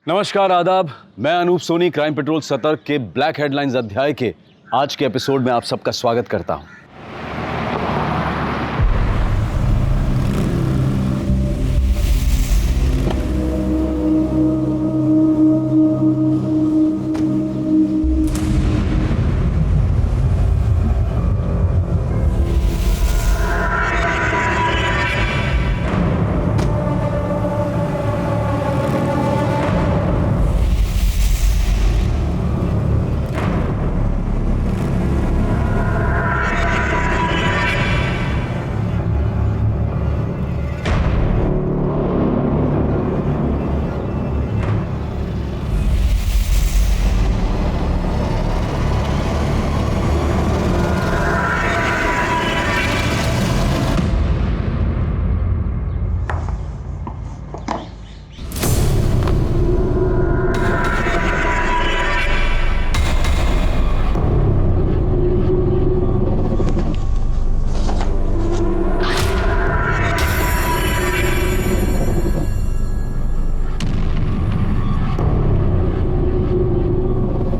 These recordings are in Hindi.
नमस्कार, आदाब। मैं अनूप सोनी क्राइम पेट्रोल सतर्क के ब्लैक हेडलाइंस अध्याय के आज के एपिसोड में आप सबका स्वागत करता हूं।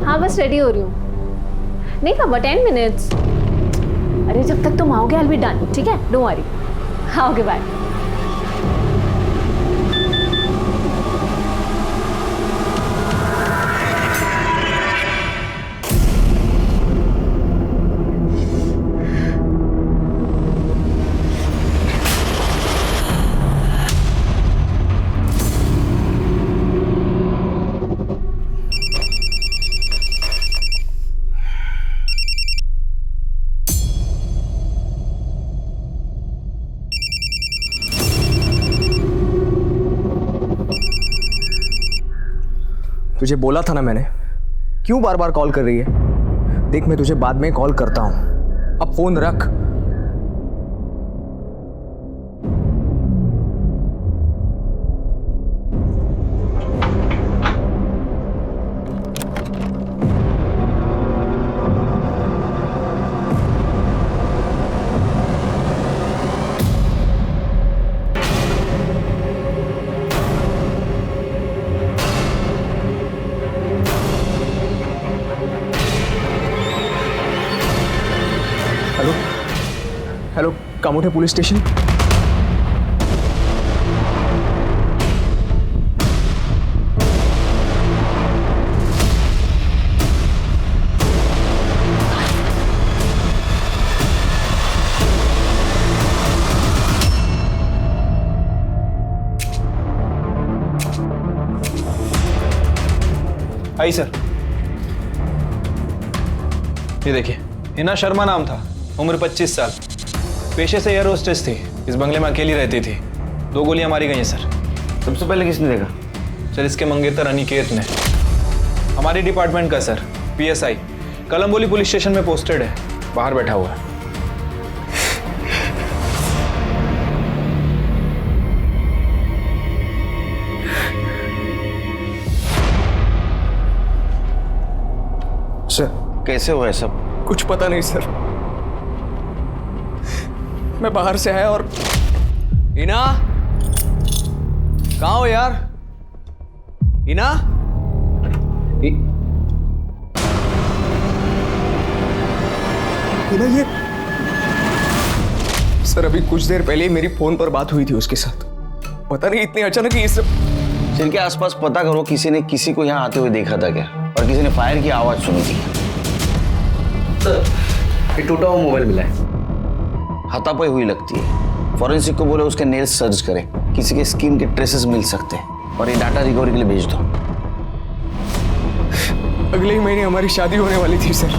हाँ, बस रेडी हो रही हूँ। नहीं कब 10 मिनट्स। अरे जब तक तुम आओगे आई विल बी डन, ठीक है? Don't worry. हाँ, ओके बाय। तुझे बोला था ना मैंने, क्यों बार बार कॉल कर रही है? देख, मैं तुझे बाद में कॉल करता हूं, अब फोन रख। Hello hello, Kamothe police station. आई सर। ये देखिए, हिना शर्मा नाम था, उम्र 25 साल, पेशे से एयर होस्टेस थी। इस बंगले में अकेली रहती थी। 2 गोलियां मारी गई हैं सर। सबसे पहले किसने देखा? सर, इसके मंगेतर अनिकेत ने। हमारे डिपार्टमेंट का sir, PSI Kalamboli police station में पोस्टेड है, बाहर बैठा हुआ है। सर, कैसे हुआ है सब? कुछ पता नहीं सर। मैं बाहर से आया और हिना, कहाँ हो यार? हिना? हिना, ये सर अभी कुछ देर पहले ही मेरी फोन पर बात हुई थी उसके साथ। पता नहीं इतने अचानक ये सब। जिनके आसपास पता करो, किसी ने किसी को यहाँ आते हुए देखा था क्या? और किसी ने फायर की आवाज सुनी थी? सर, ये टूटा हुआ मोबाइल मिला है। हाथापाई हुई लगती है। फॉरेंसिक को बोले उसके नेल्स सर्च करे, किसी के स्किन के ट्रेसेस मिल सकते हैं। और ये डाटा रिकवरी के लिए भेज दो। अगले ही महीने हमारी शादी होने वाली थी सर।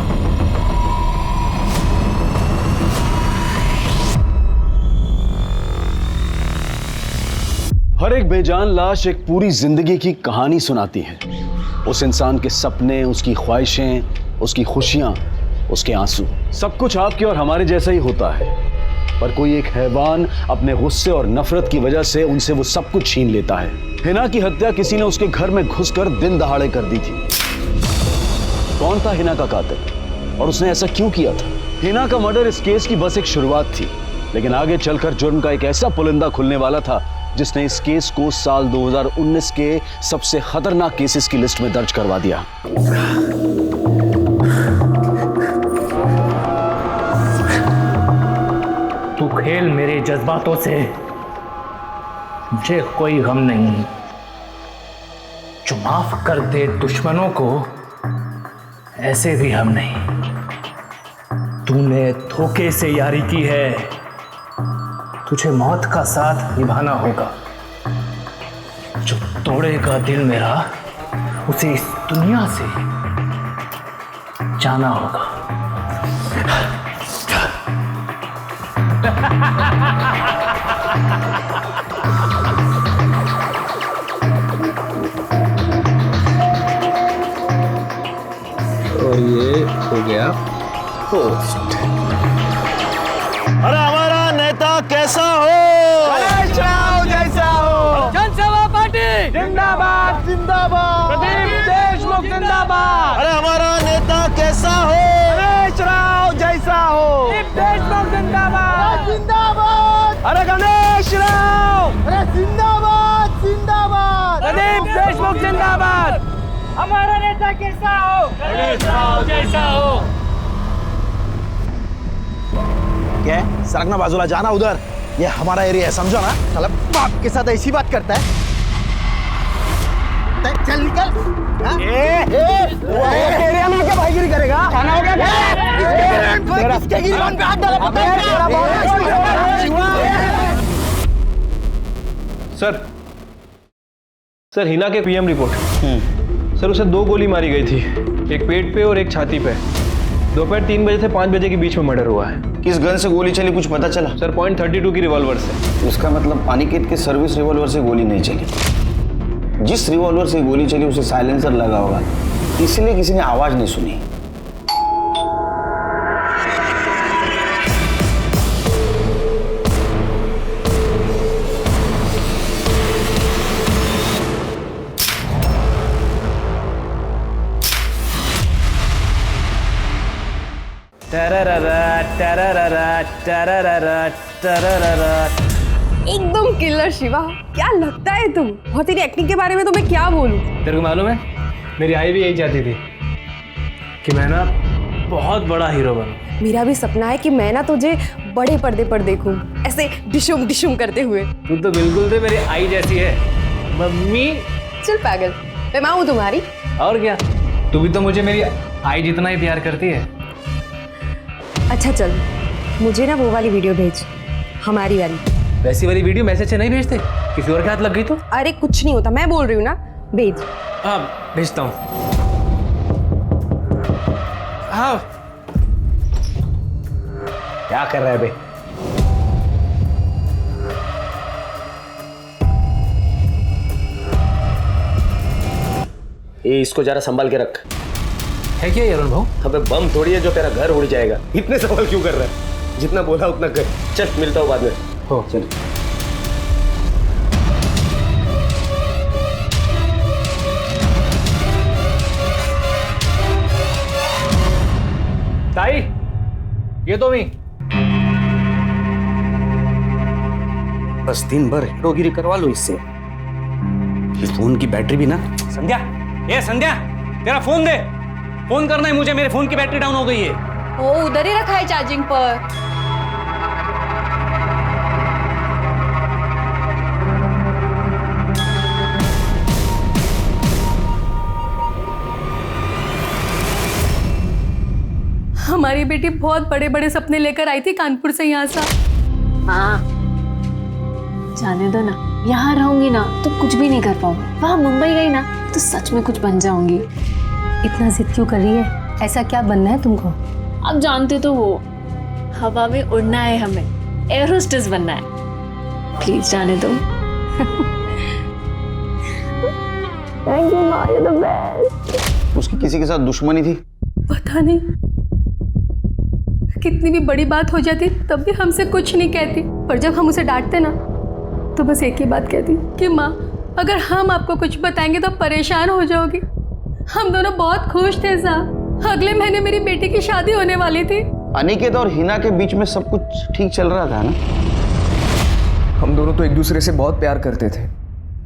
हर एक बेजान लाश एक पूरी जिंदगी की कहानी सुनाती है। उस इंसान के सपने, उसकी ख्वाहिशें, उसकी खुशियां, उसके आंसू, सब कुछ आपके और हमारे जैसा ही होता है। पर कोई एक हैवान अपने गुस्से और नफरत की वजह से उनसे वो सब कुछ छीन लेता है। हिना की हत्या किसी ने उसके घर में घुसकर दिन दहाड़े कर दी थी। कौन था हिना का कातिल और उसने ऐसा क्यों किया था? हिना का मर्डर इस केस की बस एक शुरुआत थी, लेकिन आगे चलकर जुर्म का एक ऐसा पुलिंदा खुलने वाला था जिसने इस केस को साल 2019 के सबसे खतरनाक केसेस की लिस्ट में दर्ज करवा दिया। तू खेल मेरे जज्बातों से, मुझे कोई गम नहीं। जो माफ कर दे दुश्मनों को, ऐसे भी हम नहीं। तूने धोखे से यारी की है, तुझे मौत का साथ निभाना होगा। जो तोड़ेगा दिल मेरा, उसे इस दुनिया से जाना होगा। और ये हो गया पोस्ट। अरे हमारा नेता कैसा हो? जैसा हो। जनसेवा पार्टी जिंदाबाद जिंदाबाद, प्रदीप देशमुख जिंदाबाद। अरे हमारा नेता कैसा हो? गणेश राव जैसा हो, प्रदीप देशमुख जिंदाबाद जिंदाबाद। अरे गणेश राव, अरे जिंदाबाद जिंदाबाद, प्रदीप देशमुख जिंदाबाद। हमारा नेता कैसा हो? गणेश राव जैसा हो। क्या है? सरकना बाजूला, जाना उधर। ये हमारा एरिया है, समझो ना। साला बाप के साथ ऐसी बात करता है। चल निकल। एरिया में क्या भाईगिरी करेगा? खाना हो गया? किसके गिरबान पे हाथ डाला पता है? सर हिना के पीएम रिपोर्ट। सर उसे 2 गोली मारी गई थी, एक पेट पे और एक छाती पे। दोपहर 3 बजे से 5 बजे के बीच में मर्डर हुआ है। किस गन से गोली चली कुछ पता चला? सर .32 की रिवॉल्वर से। उसका मतलब अनिकेत के सर्विस रिवॉल्वर से गोली नहीं चली। जिस रिवॉल्वर से गोली चली उसे साइलेंसर लगा होगा, इसलिए किसी ने आवाज नहीं सुनी। एकदम किलर शिवा, क्या लगता है तुम? और तेरी एक्टिंग के बारे में तो मैं क्या बोलूं? तेरे को मालूम है, मेरी आई भी यही चाहती थी कि मैं ना बहुत बड़ा हीरो बनूं। मेरा भी सपना है कि मैं ना तुझे बड़े पर्दे पर देखूं, ऐसे डिशुम डिशुम करते हुए। तू तो बिल्कुल से मेरी आई जैसी है मम्मी। चल पागल, मैं माँ हूँ तुम्हारी। और क्या, तू भी तो मुझे मेरी आई जितना ही प्यार करती है। अच्छा चल, मुझे ना वो वाली वीडियो भेज, हमारी वाली। वैसी वाली वीडियो मैसेज से नहीं भेजते, किसी और के हाथ लग गई तो? अरे कुछ नहीं होता, मैं बोल रही हूँ ना, भेज। हाँ भेजता हूँ। हाँ क्या कर रहा है बे? ये इसको जरा संभाल के रख। है क्या अरुण भाऊ? अबे बम थोड़ी है जो तेरा घर उड़ जाएगा। इतने सवाल क्यों कर रहा है? जितना बोला उतना कर। चल मिलता हूँ बाद में। हो चल। ताई, ये तो मी। बस दिन भर हीरोगिरी करवा लो इससे। इस फोन की बैटरी भी ना। संध्या, ये संध्या, तेरा फोन दे। फोन करना है मुझे, मेरे फोन की बैटरी डाउन हो गई है। वो उधर ही रखा है चार्जिंग पर। हमारी बेटी बहुत बड़े बड़े सपने लेकर आई थी कानपुर से यहाँ से। हाँ जाने दो ना, यहाँ रहूंगी ना तो कुछ भी नहीं कर पाऊंगी। वहाँ मुंबई गई ना तो सच में कुछ बन जाऊंगी। इतना जिद क्यों कर रही है? ऐसा क्या बनना है तुमको? अब जानते तो हो, हवा में उड़ना है, हमें एयर होस्टेस बनना है। प्लीज जाने दो। थैंक यू माँ, यू द बेस्ट। उसकी किसी के साथ दुश्मनी थी? पता नहीं, कितनी भी बड़ी बात हो जाती तब भी हमसे कुछ नहीं कहती, पर जब हम उसे डांटते ना तो बस एक ही बात कहती कि माँ अगर हम आपको कुछ बताएंगे तो परेशान हो जाओगी। हम दोनों बहुत खुश थे साहब। अगले महीने मेरी बेटी की शादी होने वाली थी। अनिकेत और हिना के बीच में सब कुछ ठीक चल रहा था ना? हम दोनों तो एक दूसरे से बहुत प्यार करते थे।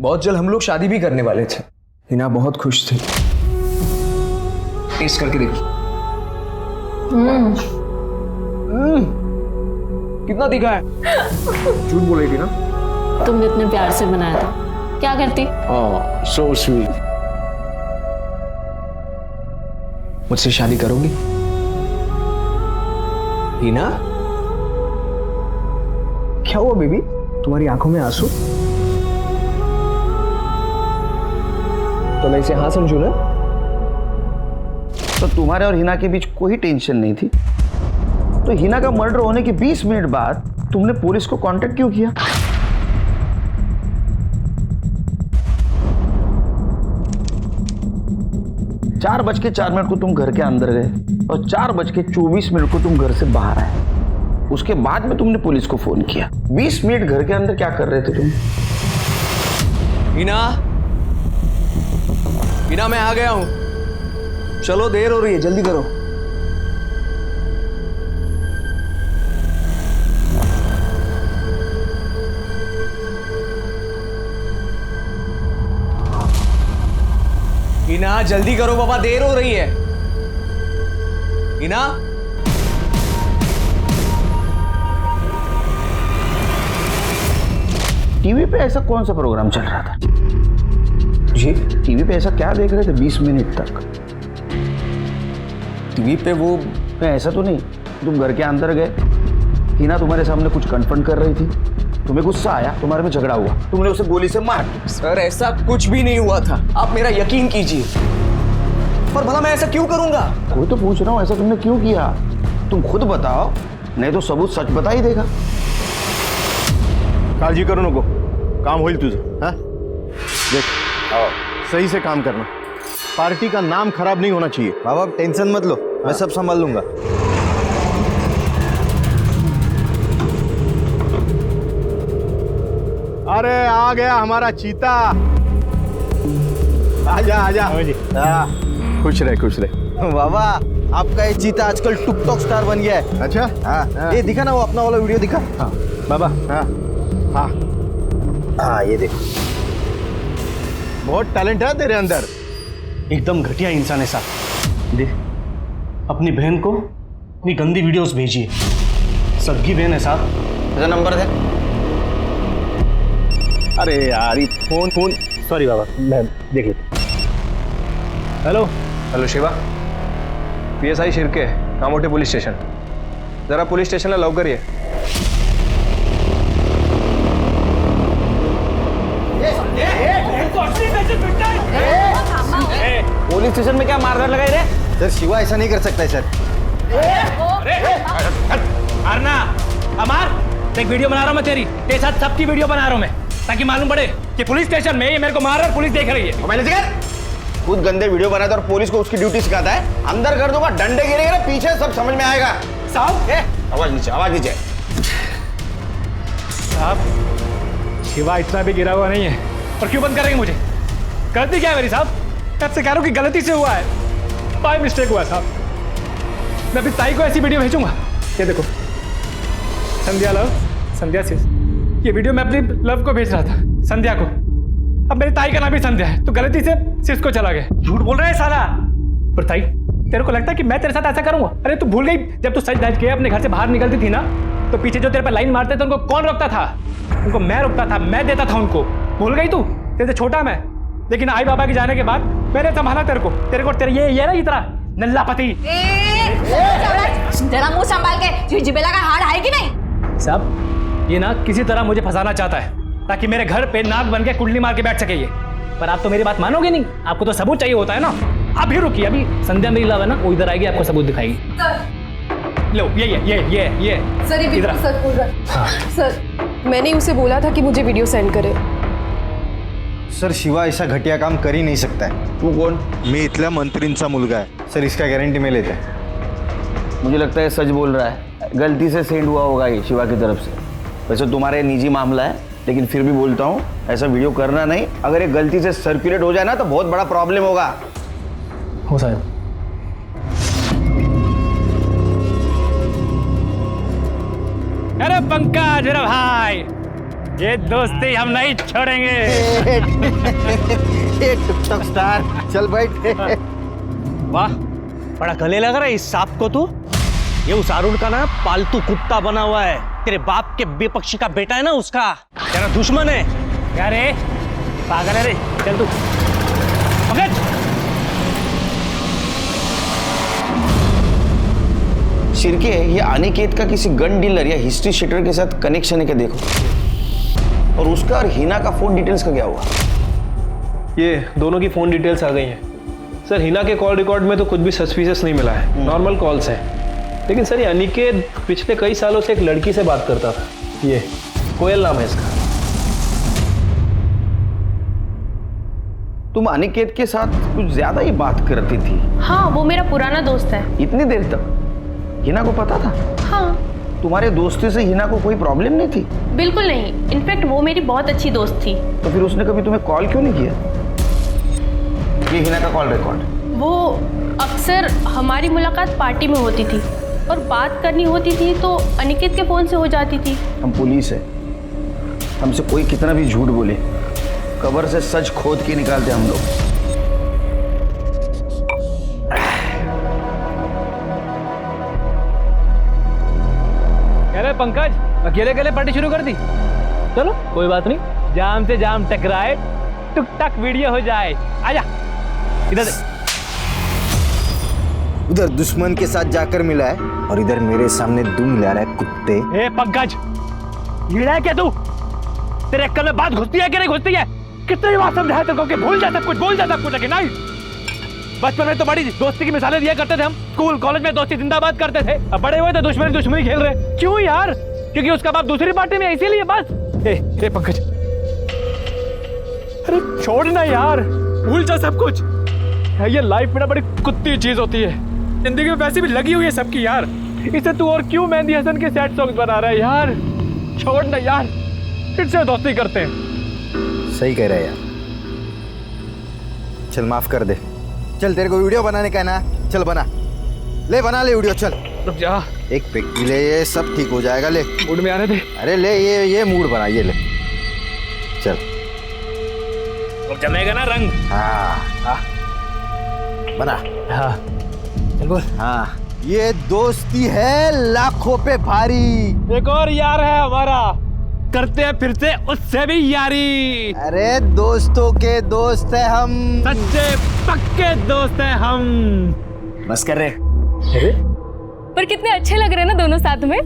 बहुत जल्द हम लोग शादी भी करने वाले थे। हिना बहुत खुश थी। टेस्ट करके देखो। कितना तीखा है? झूठ बोल रही थी ना? तुमने इतने प्यार से बनाया था, क्या करती? So sweet. मुझसे शादी करोगी हिना? क्या हुआ बेबी, तुम्हारी आंखों में आंसू? तो मैं इसे हाँ समझू ना? तो तुम्हारे और हिना के बीच कोई टेंशन नहीं थी, तो हिना का मर्डर होने के 20 मिनट बाद तुमने पुलिस को कांटेक्ट क्यों किया? चार बज के 4 मिनट को तुम घर के अंदर गए और 4:24 को तुम घर से बाहर आए। उसके बाद में तुमने पुलिस को फोन किया। 20 मिनट घर के अंदर क्या कर रहे थे तुम? हिना, हिना मैं आ गया हूं। चलो देर हो रही है, जल्दी करो। हिना जल्दी करो बाबा, देर हो रही है। हिना, टीवी पे ऐसा कौन सा प्रोग्राम चल रहा था? जी टीवी पे ऐसा क्या देख रहे थे 20 मिनट तक? टीवी पे वो नहीं, ऐसा तो नहीं तुम घर के अंदर गए, हिना तुम्हारे सामने कुछ कन्फ्रंट कर रही थी, तुम्हें गुस्सा आया, तुम्हारे में झगड़ा हुआ, तुमने उसे गोली से मार दी। सर ऐसा कुछ भी नहीं हुआ था, आप मेरा यकीन कीजिए। पर भला मैं ऐसा क्यों करूंगा? कोई तो पूछ रहा हूँ, ऐसा तुमने क्यों किया? तुम खुद बताओ, नहीं तो सबूत सच बता ही देगा। काळजी करू नको, काम होईल तुझं। हाँ देख, सही से काम करना, पार्टी का नाम खराब नहीं होना चाहिए। बाबा टेंशन मत लो, मैं सब संभाल लूंगा। अरे आ गया हमारा चीता। आजा आजा। खुश रहे खुश रहे। बाबा आपका ये चीता आजकल टिकटॉक स्टार बन गया है। अच्छा हाँ ये दिखा ना, वो अपना वाला वीडियो दिखा। हाँ बाबा। हाँ हाँ हाँ ये देखो, बहुत टैलेंट है तेरे अंदर। एकदम घटिया इंसान है साहब। देख, अपनी बहन को अपनी गंदी वीडियोस भेजिए। सदगी बहन है साहब। मेरा नंबर दे। अरे यार ये फोन सॉरी बाबा, मैं देख लेता। Hello hello Shiva, PSI Shirke, Kamothe police station. जरा पुलिस स्टेशनला लवकर ये। पुलिस स्टेशन में क्या मारधाड़ लगाई रे? सर शिवा ऐसा नहीं कर सकता है सर। मारना अमार, एक वीडियो बना रहा हूँ मैं तेरे साथ सबकी वीडियो बना रहा हूँ मैं, ताकि मालूम पड़े कि पुलिस स्टेशन में ये मेरे को मार रहा है और पुलिस देख रही है। मैंने सिखा खुद गंदे वीडियो बनाता और पुलिस को उसकी ड्यूटी सिखाता है। अंदर कर दूंगा, डंडे गिरेंगे ना पीछे, सब समझ में आएगा। साहब आवाज नीचे, आवाज नीचे। साहब शिवा इतना भी गिरा हुआ नहीं है, और क्यों बंद करेंगे मुझे? गलती क्या है मेरी साहब? मैं आपसे कह रहा हूँ कि गलती से हुआ है, बाय मिस्टेक हुआ है साहब। मैं अपनी ताई को ऐसी वीडियो भेजूंगा। ये देखो, संध्या लव, संध्या सिस, ये वीडियो मैं अपनी लव को भेज रहा था, संध्या को। अब मेरी ताई का नाम भी संध्या है, तो गलती से सिस को चला गया। झूठ बोल रहा है साला। पर ताई, तेरे को लगता है कि मैं तेरे साथ ऐसा करूंगा? अरे तू भूल गई, जब तू सच धज के अपने घर से बाहर निकलती थी ना, तो पीछे जो तेरे पे लाइन मारते थे उनको कौन रोकता था? उनको मैं रोकता था, मैं देता था उनको। भूल गई तू? तेरे से छोटा मैं, लेकिन आई बाबा के जाने के बाद मैंने संभाला तेरे को तेरे ये ना इतना नल्ला पति। तेरा मुंह संभाल के, जिबेला का हाड़ है कि नहीं? साहब ये ना किसी तरह मुझे फंसाना चाहता है, ताकि मेरे घर पे नाक बन के कुंडली मार के बैठ सके ये। पर आप तो मेरी बात मानोगे नहीं, आपको तो सबूत चाहिए होता है ना। अभी रुकिए, अभी संध्या मेरी लव है ना, वो इधर आएगी, आपको सबूत दिखाएगी। लो ये सर ये वीडियो सर बोल रहा है। हाँ। सर मैंने उसे बोला था कि मुझे वीडियो सेंड करे। सर शिवा ऐसा घटिया काम कर ही नहीं सकता है। तू कौन? मी इथल्या मंत्रींचा मुलगा है सर, इसका गारंटी मैं लेता है। मुझे लगता है सच बोल रहा है, गलती से सेंड हुआ होगा ये शिवा की तरफ से। वैसे तुम्हारे निजी मामला है, लेकिन फिर भी बोलता हूँ ऐसा वीडियो करना नहीं। अगर ये गलती से सर्कुलेट हो जाए ना तो बहुत बड़ा प्रॉब्लम होगा। हो साहब। अरे पंकज मेरा भाई, ये दोस्ती हम नहीं छोड़ेंगे। टिकटॉक स्टार, चल बैठ। वाह, बड़ा गले लग रहा है इस सांप को तू। ये उस अरुण का ना पालतू कुत्ता बना हुआ है। तेरे बाप के विपक्षी का बेटा है ना, उसका तेरा दुश्मन है। क्या रे पागल है रे, चल तू पकड़। शिरके, ये अनिकेत का किसी गन डीलर या हिस्ट्री शीटर के साथ कनेक्शन है क्या देखो। और उसका और हिना का फोन डिटेल्स का क्या हुआ? ये दोनों की फ़ोन डिटेल्स आ गई हैं सर। हिना के कॉल रिकॉर्ड में तो कुछ भी सस्पिशियस नहीं मिला है, नॉर्मल कॉल्स हैं। लेकिन सर ये अनिकेत पिछले कई सालों से एक लड़की से बात करता था, ये कोयल नाम है इसका। तुम अनिकेत के साथ कुछ ज्यादा ही बात करती थी। हाँ, वो मेरा पुराना दोस्त है। इतनी देर तक हिना को पता था? हाँ। तुम्हारे दोस्ती से हिना को कोई प्रॉब्लम नहीं थी? बिल्कुल नहीं, इनफैक्ट वो मेरी बहुत अच्छी दोस्त थी। तो फिर उसने कभी तुम्हें कॉल क्यों नहीं किया? ये हिना का कॉल रिकॉर्ड। वो अक्सर हमारी मुलाकात पार्टी में होती थी और बात करनी होती थी तो अनिकेत के फ़ोन से हो जाती थी। हम पुलिस है, हमसे कोई कितना भी झूठ बोले कब्र से सच खोद के निकालते हम लोग। अरे पंकज, अकेले अकेले पार्टी शुरू कर दी। चलो कोई बात नहीं, जाम से जाम टकराए, टुक टक वीडियो हो जाए। आजा इधर। उधर दुश्मन के साथ जाकर मिला है और इधर मेरे सामने दुम मिला रहा है कुत्ते। ए पंकज, लीड़ा है क्या तू? तेरे अक्कल में बात घुसती है कि नहीं घुसती है? कितनी बार समझाया तेरे को कि भूल जा सब कुछ, भूल जा सब कुछ, लेकिन नहीं। बचपन में तो बड़ी दोस्ती की मिसालें दिया करते थे हम, स्कूल कॉलेज में दोस्ती जिंदाबाद करते थे। अब बड़े हुए तो दुश्मनी खेल रहे। क्यों यार? क्योंकि उसका बाप दूसरी पार्टी में है इसीलिए बस। ए पंकज, अरे छोड़ ना यार, भूल जा सब कुछ। ये लाइफ में ना बड़ी कुत्ती चीज होती है, जिंदगी में वैसे भी लगी हुई है सबकी यार। इसे तू और क्यों मेहंदी हसन के सैड सॉन्ग बना रहा है यार? छोड़ ना यार, फिर से दोस्ती करते हैं। सही कह रहा है यार, चल माफ कर दे। चल तेरे को वीडियो बनाने का है ना, चल बना ले वीडियो। चल रुक जा, एक पिक ले, ये सब ठीक हो जाएगा। ले मूड में आने दे। अरे ले, ये मूड बना, ये ले चल। अब जमेगा ना रंग। हाँ बना। हाँ चल बोल। हाँ, ये दोस्ती है लाखों पे भारी। एक और यार है हमारा, करते हैं फिर से उससे भी यारी। अरे दोस्तों के दोस्त है हम, सच्चे पक्के दोस्त हैं हम। बस कर रहे। अरे पर कितने अच्छे लग रहे हैं ना दोनों साथ में।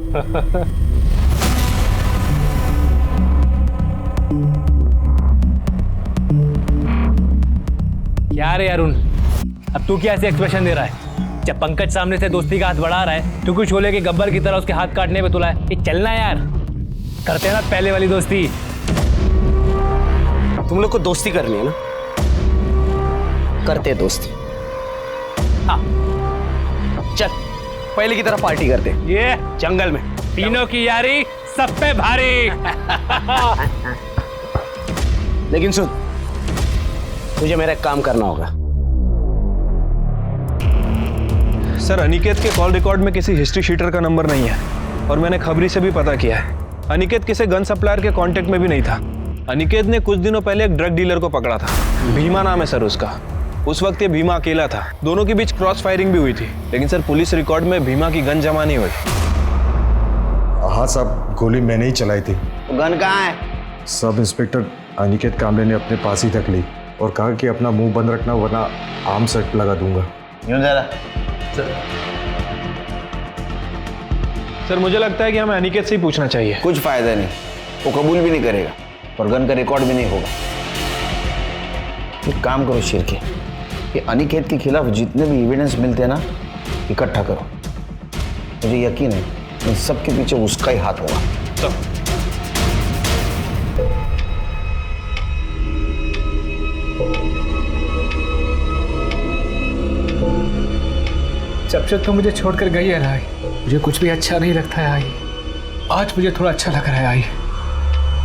क्या रे अरुण, अब तू क्या ऐसे एक्सप्रेशन दे रहा है? जब पंकज सामने से दोस्ती का हाथ बढ़ा रहा है, तू कुछ शोले के गब्बर की तरह उसके हाथ काटने पे तुला है। ये चलना यार, करते हैं ना पहले वाली दोस्ती। तुम लोग को दोस्ती करनी है ना, करते दोस्ती। हाँ चल, पहले की तरह पार्टी करते। ये जंगल में तीनों की यारी सब पे भारी। लेकिन सुन, तुझे मेरा एक काम करना होगा। सर अनिकेत के कॉल रिकॉर्ड में किसी हिस्ट्री शीटर का नंबर नहीं है, और मैंने खबरी से भी पता किया है। अनिकेत किसी गन सप्लायर के कांटेक्ट में भी नहीं था। अनिकेत ने कुछ दिनों पहले एक ड्रग डीलर को पकड़ा था, भीमा नाम है सर उसका। उस वक्त ये भीमा अकेला था, दोनों के बीच क्रॉस फायरिंग भी हुई थी, लेकिन सर पुलिस रिकॉर्ड में भीमा की गन जमा नहीं हुई। हाँ साहब, गोली मैंने ही चलाई थी। गन कहाँ है? सब इंस्पेक्टर अनिकेत कामले ने अपने पास ही तक ली और कहा कि अपना मुंह बंद रखना वरना आर्म सेट लगा दूंगा। यूं जरा। सर मुझे लगता है कि हमें अनिकेत से ही पूछना चाहिए। कुछ फायदा नहीं, वो कबूल भी नहीं करेगा और गन का रिकॉर्ड भी नहीं होगा। एक काम करो शिरके, ये अनिकेत के खिलाफ जितने भी एविडेंस मिलते हैं ना, इकट्ठा करो। मुझे यकीन है इन सब के पीछे उसका ही हाथ होगा। तो जब से तुम मुझे छोड़कर गई है ना आई, मुझे कुछ भी अच्छा नहीं लगता है आई। आज मुझे थोड़ा अच्छा लग रहा है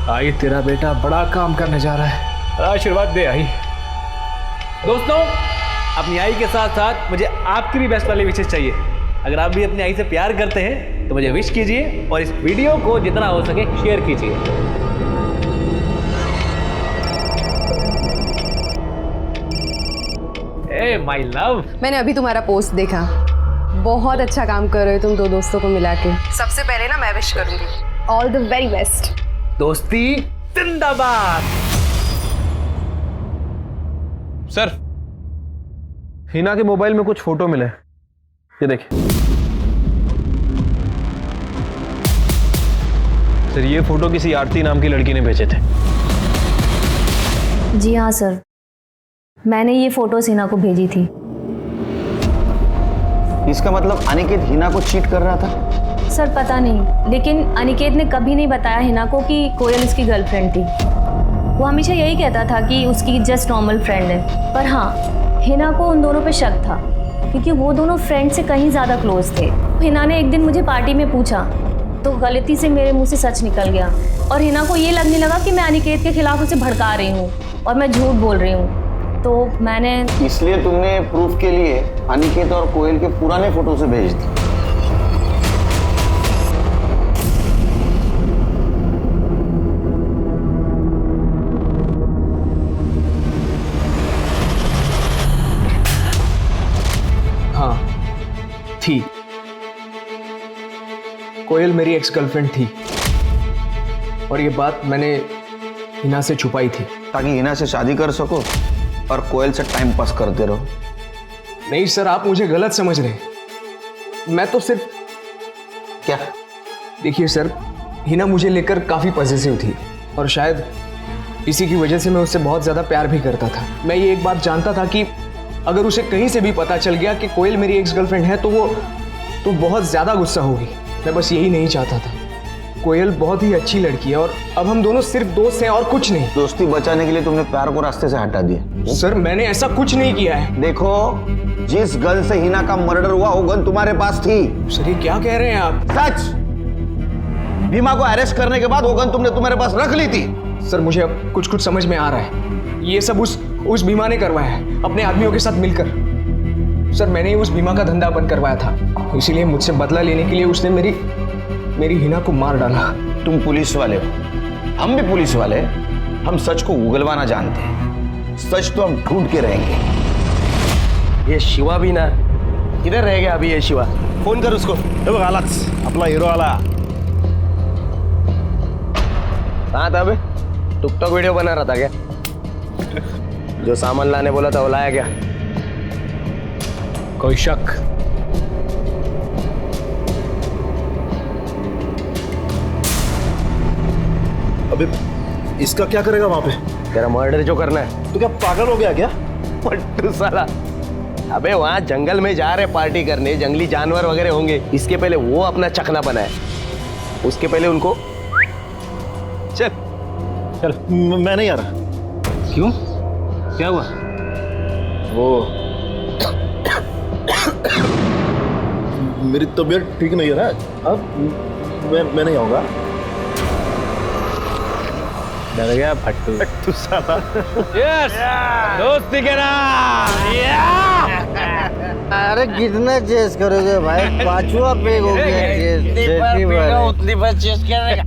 आई, तेरा बेटा बड़ा काम करने जा रहा है, आशीर्वाद दे आई। दोस्तों, अपनी आई के साथ साथ मुझे आपकी भी बेस्ट वाली विशेष चाहिए। अगर आप भी अपनी आई से प्यार करते हैं तो मुझे विश कीजिए और इस वीडियो को जितना हो सके शेयर कीजिए। ए माय लव। मैंने अभी तुम्हारा पोस्ट देखा, बहुत अच्छा काम कर रहे हो तुम दो दोस्तों को मिला के। सबसे पहले ना मैं विश करूंगी, ऑल द वेरी बेस्ट। दोस्ती जिंदाबाद। सर, हिना के मोबाइल में कुछ फोटो मिले, ये देखिए। सर, ये फोटो किसी आरती नाम की लड़की ने भेजे थे। जी हाँ सर, मैंने ये फोटोज हिना को भेजी थी। इसका मतलब अनिकेत हिना को चीट कर रहा था? सर पता नहीं, लेकिन अनिकेत ने कभी नहीं बताया हिना को कि कोयल उसकी गर्लफ्रेंड थी। वो हमेशा यही कहता था कि उसकी जस्ट नॉर्मल फ्रेंड है। पर हाँ, हिना को उन दोनों पे शक था, क्योंकि वो दोनों फ्रेंड से कहीं ज़्यादा क्लोज थे। हिना ने एक दिन मुझे पार्टी में पूछा, तो गलती से मेरे मुंह से सच निकल गया, और हिना को ये लगने लगा कि मैं अनिकेत के खिलाफ उसे भड़का रही हूँ और मैं झूठ बोल रही हूँ। तो मैंने इसलिए तुमने प्रूफ के लिए अनिकेत और कोयल के पुराने फोटो से भेज दी। हाँ थी, कोयल मेरी एक्स गर्लफ्रेंड थी, और ये बात मैंने हिना से छुपाई थी ताकि हिना से शादी कर सको और कोयल से टाइम पास करते रहो। नहीं सर, आप मुझे गलत समझ रहे हैं। मैं तो सिर्फ क्या? देखिए सर, हिना मुझे लेकर काफ़ी पॉजिटिव थी, और शायद इसी की वजह से मैं उससे बहुत ज़्यादा प्यार भी करता था। मैं ये एक बात जानता था कि अगर उसे कहीं से भी पता चल गया कि कोयल मेरी एक्स गर्लफ्रेंड है तो वो बहुत ज़्यादा गुस्सा होगी। मैं बस यही नहीं चाहता था। कोयल बहुत ही अच्छी लड़की है, और अब हम दोनों सिर्फ दोस्त हैं और कुछ नहीं। दोस्ती बचाने के लिए तुमने प्यार को रास्ते से हटा दिया। सर मैंने ऐसा कुछ नहीं किया है। देखो, जिस गन से हिना का मर्डर हुआ वो गन तुम्हारे पास थी। सर ये क्या कह रहे हैं आप? सच। भीमा को अरेस्ट करने के बाद वो गन तुमने तुम्हारे पास रख ली थी। सर मुझे अब कुछ कुछ समझ में आ रहा है। ये सब उस भीमा ने करवाया है, अपने आदमियों के साथ मिलकर। सर मैंने ही उस भीमा का धंधा बंद करवाया था, इसीलिए मुझसे बदला लेने के लिए उसने मेरी हिना को मार डाला। तुम पुलिस वाले हो, हम भी पुलिस वाले। हम सच को उगलवाना जानते हैं। सच तो हम ढूंढ के रहेंगे। ये शिवा भी ना, किधर रह गया अभी ये शिवा? फोन कर उसको। अपना हीरो वाला कहाँ था अबे? टिकटॉक वीडियो बना रहा था क्या? जो सामान लाने बोला था वो लाया क्या? कोई शक? अबे इसका क्या करेगा वहां पे? तेरा मर्डर जो करना है। तो क्या पागल हो गया क्या? पट्टू साला, अबे वहाँ जंगल में जा रहे पार्टी करने, जंगली जानवर वगैरह होंगे, इसके पहले वो अपना चखना बनाए, उसके पहले उनको चल चल। मैं नहीं आ रहा। क्यों? क्या हुआ? वो मेरी तबीयत ठीक नहीं है ना, अब मैं नहीं आऊंगा। डर गया फट्टू साला। यस, दोस्ती के नाम। अरे कितना चेस करोगे भाई? पांचवा पेग हो गया। उतनी बार चेस करेगा।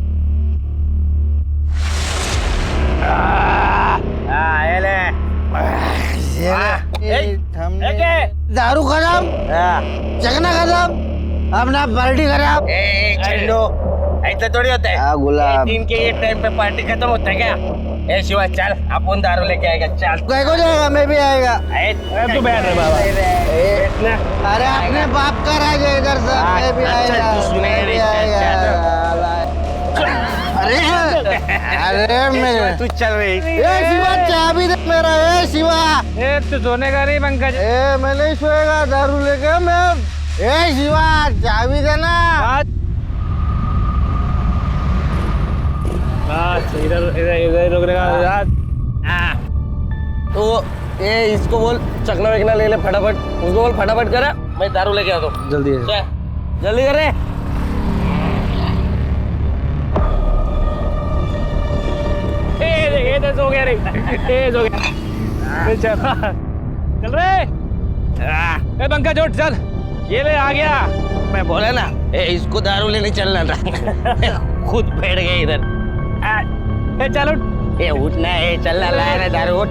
दारू खराब, चखना खराब, अपना पार्टी खराब। ऐसा थोड़ी होता है। गुलाब दिन के ये टाइम पे पार्टी खत्म होता है क्या? ए शिवा चल, अपन दारू लेके आएगा। चल को जाएगा, मैं भी आएगा। तू बैठ रहे बाबा। अरे अपने बाप का राज है इधर से, मैं भी आएगा। अरे मैं तू चल रही। शिवा चाबी दे मेरा। शिवा तू सोने का नहीं पंकज। मैं नहीं सोएगा, दारू लेके मैं। शिवा चाबी देना। इधर रुक रहेगा। तो ये इसको बोल चकना वेकना ले ले फटाफट। उसको बोल फटाफट करा, मैं दारू लेके आता हूँ। जल्दी जल्दी कर रहे। हो गया चल रे पंकज उठ चल। ये ले आ गया। मैं बोला ना इसको दारू लेने चलना था। खुद बैठ गए इधर। चल उठ। उठना है, चलना लाया ना दारू। उठ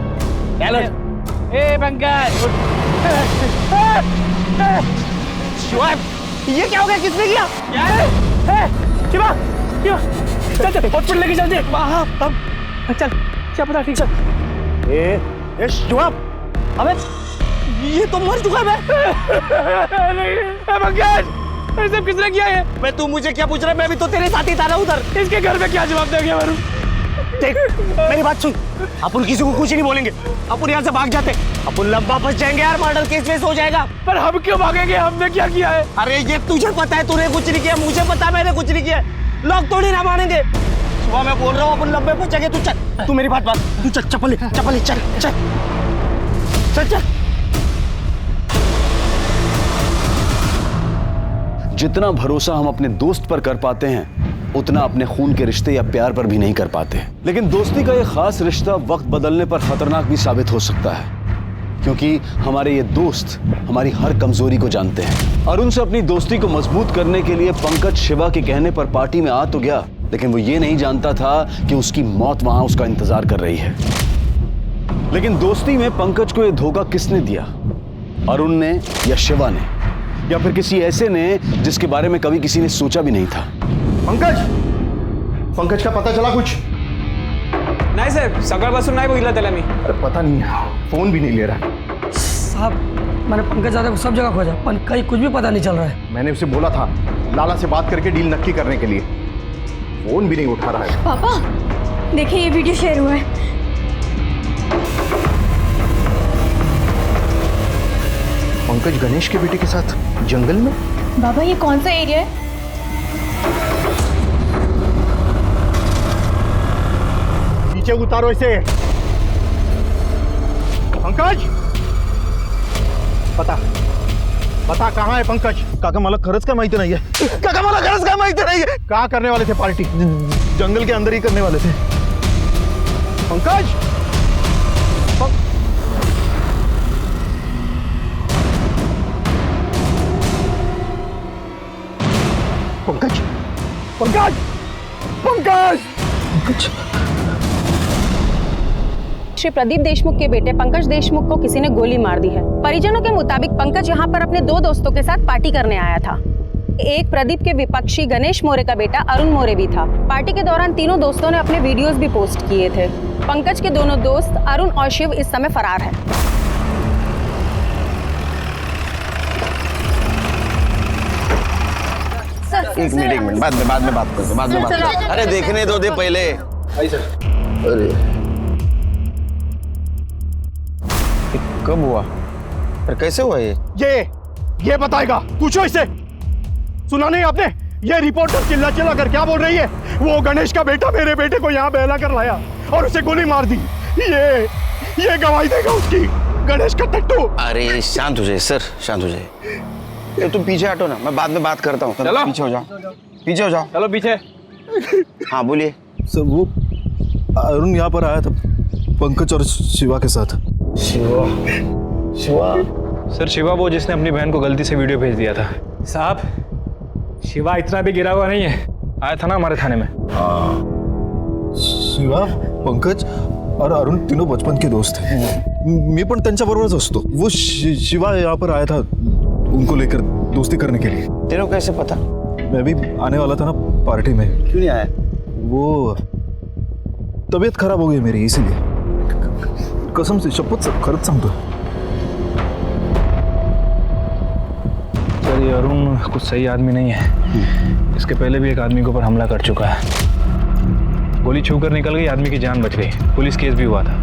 चलो। पंकज उठ। शिवा, ये क्या हो गया? किसने किया? शिवा, शिवा, चल चल हॉस्पिटल लेके चलते। चल, क्या पता, ठीक चल। ए शिवा, अबे ये तो मर चुका है। पंकज, ऐसा किसने किया है? मैं, तू मुझे क्या पूछ रहा है? मैं भी तो तेरे साथ ही था ना उधर। इसके घर में क्या जवाब देंगे वरुण? देख मेरी बात सुन, अपन किसी को कुछ नहीं बोलेंगे, अपन यहाँ से भाग जाते, अपन लंबा फंस जाएंगे यार, मर्डर केस हो जाएगा। पर हम क्यों भागेंगे? हमने क्या किया है? अरे ये तुझे पता है, तूने कुछ नहीं किया, मुझे पता मैंने कुछ नहीं किया, लोग थोड़ी ना मानेंगे। सुबह मैं बोल रहा हूँ अपन लंबे फंसेंगे, तू चल, तू मेरी बात मान, तू चल, चप्पल चल चल चल चल। जितना भरोसा हम अपने दोस्त पर कर पाते हैं उतना अपने खून के रिश्ते या प्यार पर भी नहीं कर पाते। लेकिन दोस्ती का एक खास रिश्ता वक्त बदलने पर खतरनाक भी साबित हो सकता है, क्योंकि हमारे ये दोस्त हमारी हर कमजोरी को जानते हैं। अरुण से अपनी दोस्ती को मजबूत करने के लिए पंकज शिवा के कहने पर पार्टी में आ तो गया, लेकिन वो ये नहीं जानता था कि उसकी मौत वहां उसका इंतजार कर रही है। लेकिन दोस्ती में पंकज को यह धोखा किसने दिया? अरुण ने या शिवा ने, या फिर किसी ऐसे ने जिसके बारे में कभी किसी ने सोचा भी नहीं था? पंकज का पता चला कुछ? नाही साहेब, सकाळपासून नाही बघितलं त्याला मी. अरे पता नहीं, फोन भी नहीं ले रहा। साहब, मैंने पंकज दादा को सब जगह खोजा, पर कहीं कुछ भी पता नहीं चल रहा है। मैंने उसे बोला था लाला से बात करके डील नक्की करने के लिए, फोन भी नहीं उठा रहा है। पापा देखिए, ये वीडियो शेयर हुआ है। पंकज गणेश के बेटे के साथ जंगल में? बाबा ये कौन सा एरिया है? नीचे उतारो इसे। पंकज, बता कहाँ है पंकज? काका मला खरंच काय माहिती नाहीये. काका मला खरंच काय माहिती नाहीये. क्या करने वाले थे पार्टी? जंगल के अंदर ही करने वाले थे. पंकज, पंकज, पंकज, पंकज, पंकज। श्री प्रदीप देशमुख के बेटे पंकज देशमुख को किसी ने गोली मार दी है। परिजनों के मुताबिक पंकज यहाँ पर अपने 2 दोस्तों के साथ पार्टी करने आया था। एक प्रदीप के विपक्षी गणेश मोरे का बेटा अरुण मोरे भी था। पार्टी के दौरान तीनों दोस्तों ने अपने वीडियोस भी पोस्ट किए थे। पंकज के दोनों दोस्त अरुण और शिव इस समय फरार है। एक मिनट, बाद में बात करते। अरे देखने दो दे पहले। अरे कब हुआ और कैसे हुआ ये बताएगा? पूछो इससे। सुना नहीं आपने? ये रिपोर्टर चिल्ला कर क्या बोल रही है? वो गणेश का बेटा मेरे बेटे को यहाँ बहला कर लाया और उसे गोली मार दी। ये गवाही देगा उसकी, गणेश का टट्टू। अरे शांत हो जाए सर, शांत हो जाए। ये तुम पीछे हटो ना, मैं बाद में बात करता हूँ। चलो पीछे हो जाओ, पीछे हो जाओ। चलो पीछे। हाँ बोलिए सर, वो अरुण यहाँ पर आया था पंकज और शिवा के साथ। शिवा सर, शिवा वो जिसने अपनी बहन को गलती से वीडियो भेज दिया था। साहब, शिवा इतना भी गिरा हुआ नहीं है, आया था ना हमारे थाने में। शिवा, पंकज और अरुण तीनों बचपन के दोस्त हैं। मी पण त्यांच्याबरोबरच असतो। वो शिवा यहाँ पर आया था उनको लेकर दोस्ती करने के लिए। तेरे को कैसे पता? मैं भी आने वाला था ना पार्टी में। क्यों नहीं आया? वो तबीयत खराब हो गई मेरी, इसीलिए। कसम से, शपथ से, खरंच सांगतो। सर, ये अरुण कुछ सही आदमी नहीं है। इसके पहले भी एक आदमी के ऊपर हमला कर चुका है। गोली छू कर निकल गई, आदमी की जान बच गई, पुलिस केस भी हुआ था।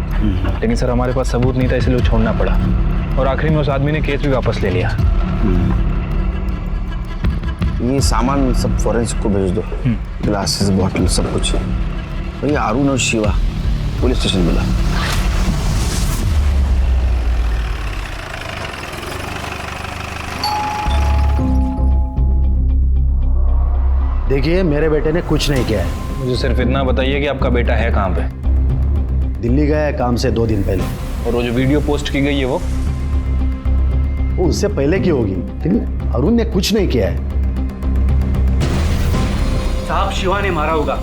लेकिन सर हमारे पास सबूत नहीं था, इसलिए छोड़ना पड़ा और आखिरी में उस आदमी ने केस भी वापस ले लिया। ये सामान सब फॉरेंसिक को भेज दो, ग्लासेस, बॉटल, सब कुछ। ये अरुण और शिवा पुलिस स्टेशन बुला। देखिए, मेरे बेटे ने कुछ नहीं किया है। मुझे सिर्फ इतना बताइए कि आपका बेटा है कहाँ पे? दिल्ली गया है काम से 2 दिन पहले। और वो जो वीडियो पोस्ट की गई है वो उससे पहले की होगी। लेकिन अरुण ने कुछ नहीं किया है। साहब, शिवा ने मारा होगा।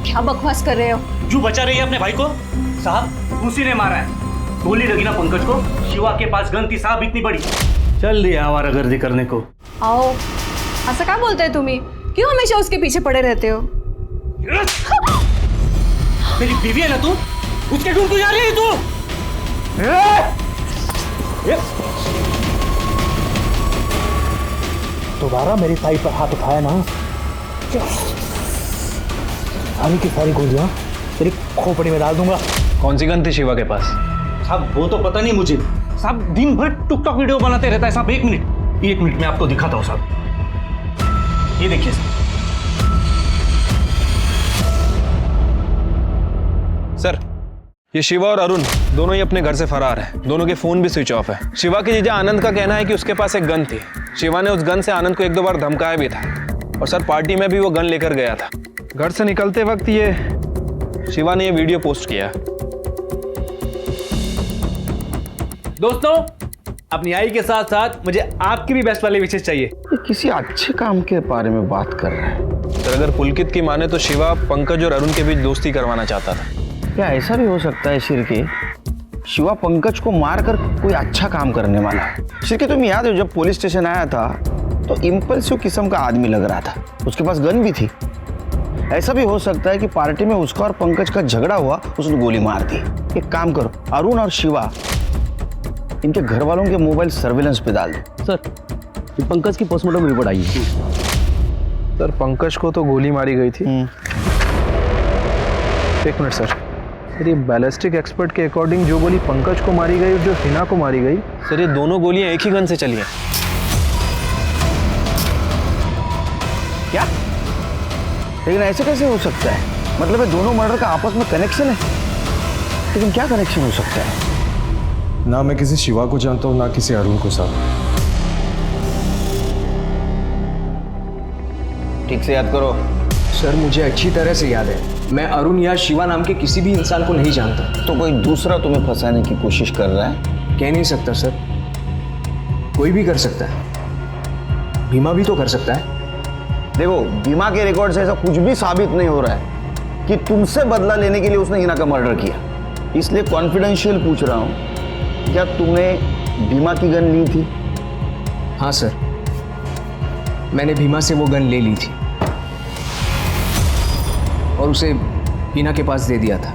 क्या बकवास कर रहे हो? जो बचा रही है अपने भाई को। साहब, उसी ने मारा है। गोली लगी ना पंकज को, शिवा के पास गन थी साहब इतनी बड़ी, चल दिया आवारागर्दी करने को। आओ, असं काय बोलताय तुम्ही? क्यों हमेशा उसके पीछे पड़े रहते हो? मेरी बीवी है ना तू, उसके ढूंढ को जा रही है तू? दोबारा मेरी ताई पर हाथ उठाया ना, सारी की सारी गोलियां तेरी खोपड़ी में डाल दूंगा। कौन सी गन थी शिवा के पास? साहब वो तो पता नहीं मुझे, साहब दिन भर टिकटॉक वीडियो बनाते रहता है साहब। एक मिनट में आपको दिखाता हूँ साहब, ये देखिए सर, ये शिवा और अरुण दोनों ही अपने घर से फरार हैं। दोनों के फोन भी स्विच ऑफ है। शिवा के जीजा आनंद का कहना है कि उसके पास एक गन थी। शिवा ने उस गन से आनंद को 1-2 बार धमकाया भी था और सर पार्टी में भी वो गन लेकर गया था। घर से निकलते वक्त ये शिवा ने ये वीडियो पोस्ट किया। दोस्तों, अपनी आई के साथ साथ मुझे आपकी भी बेस्ट वाली विशेष चाहिए। ये किसी अच्छे काम के बारे में बात कर रहा है। सर अगर पुलकित की माने तो शिवा पंकज और अरुण के बीच दोस्ती करवाना चाहता था। क्या ऐसा भी हो सकता है शिरके, शिवा पंकज को मारकर कोई अच्छा काम करने वाला है? शिरके तुम्हें याद है जब पुलिस स्टेशन आया था तो इम्पल्सिव किस्म का आदमी लग रहा था, उसके पास गन भी थी। ऐसा भी हो सकता है कि पार्टी में उसका और पंकज का झगड़ा हुआ, उसने गोली मार दी। एक काम करो, अरुण और शिवा इनके घर वालों के मोबाइल सर्विलेंस पे डाल दो। सर, ये पंकज की पोस्टमार्टम रिपोर्ट आई है। सर पंकज को तो गोली मारी गई थी। एक मिनट सर, ये बैलिस्टिक एक्सपर्ट के अकॉर्डिंग जो गोली पंकज को मारी गई और जो हिना को मारी गई, सर ये दोनों गोलियां एक ही गन से चली हैं। क्या? लेकिन ऐसे कैसे हो सकता है? मतलब ये दोनों मर्डर का आपस में कनेक्शन है, लेकिन क्या कनेक्शन हो सकता है? ना मैं किसी शिवा को जानता हूँ ना किसी अरुण को साहब। ठीक से याद करो। सर मुझे अच्छी तरह से याद है, मैं अरुण या शिवा नाम के किसी भी इंसान को नहीं जानता। तो कोई दूसरा तुम्हें फंसाने की कोशिश कर रहा है? कह नहीं सकता सर, कोई भी कर सकता है। भीमा भी तो कर सकता है। देखो, भीमा के रिकॉर्ड से ऐसा कुछ भी साबित नहीं हो रहा है कि तुमसे बदला लेने के लिए उसने हिना का मर्डर किया। इसलिए कॉन्फिडेंशियल पूछ रहा हूं, क्या तुमने भीमा की गन ली थी? हाँ सर, मैंने भीमा से वो गन ले ली थी और उसे हिना के पास दे दिया था।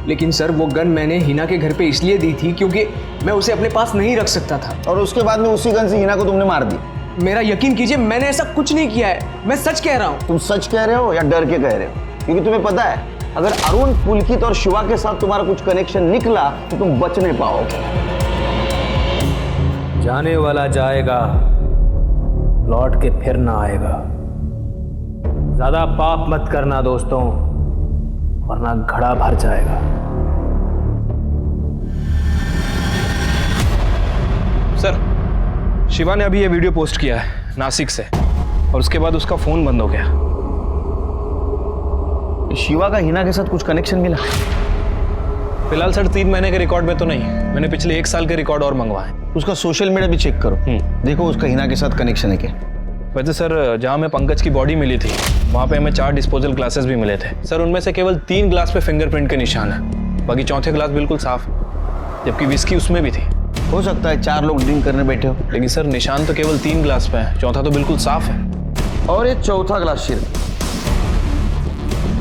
लेकिन सर वो गन मैंने हिना के घर पे इसलिए दी थी क्योंकि मैं उसे अपने पास नहीं रख सकता था। और उसके बाद में उसी गन से हिना को तुमने मार दी? मेरा यकीन कीजिए, मैंने ऐसा कुछ नहीं किया है, मैं सच कह रहा हूँ। तुम सच कह रहे हो या डर के कह रहे हो? क्योंकि तुम्हें पता है अगर अरुण, पुलकित और शिवा के साथ तुम्हारा कुछ कनेक्शन निकला तो तुम बच नहीं पाओगे। जाने वाला जाएगा, लौट के फिर ना आएगा। ज्यादा पाप मत करना दोस्तों, वरना घड़ा भर जाएगा। सर, शिवा ने अभी ये वीडियो पोस्ट किया है नासिक से और उसके बाद उसका फोन बंद हो गया। शिवा का हिना के साथ कुछ कनेक्शन मिला? फिलहाल सर 3 महीने के रिकॉर्ड में तो नहीं, मैंने पिछले 1 साल के रिकॉर्ड और मंगवाए। उसका सोशल मीडिया भी चेक करो, देखो उसका हिना के साथ कनेक्शन है क्या। वैसे सर जहाँ हमें पंकज की बॉडी मिली थी वहाँ पे हमें 4 डिस्पोजल ग्लासेस भी मिले थे। सर उनमें से केवल 3 ग्लास पे फिंगरप्रिंट के निशान है, बाकी चौथे ग्लास बिल्कुल साफ, जबकि विस्की उसमें भी थी। हो सकता है 4 लोग ड्रिंक करने बैठे हो। लेकिन सर निशान तो केवल 3 ग्लास पे है, चौथा तो बिल्कुल साफ है। और ये चौथा ग्लास शिर,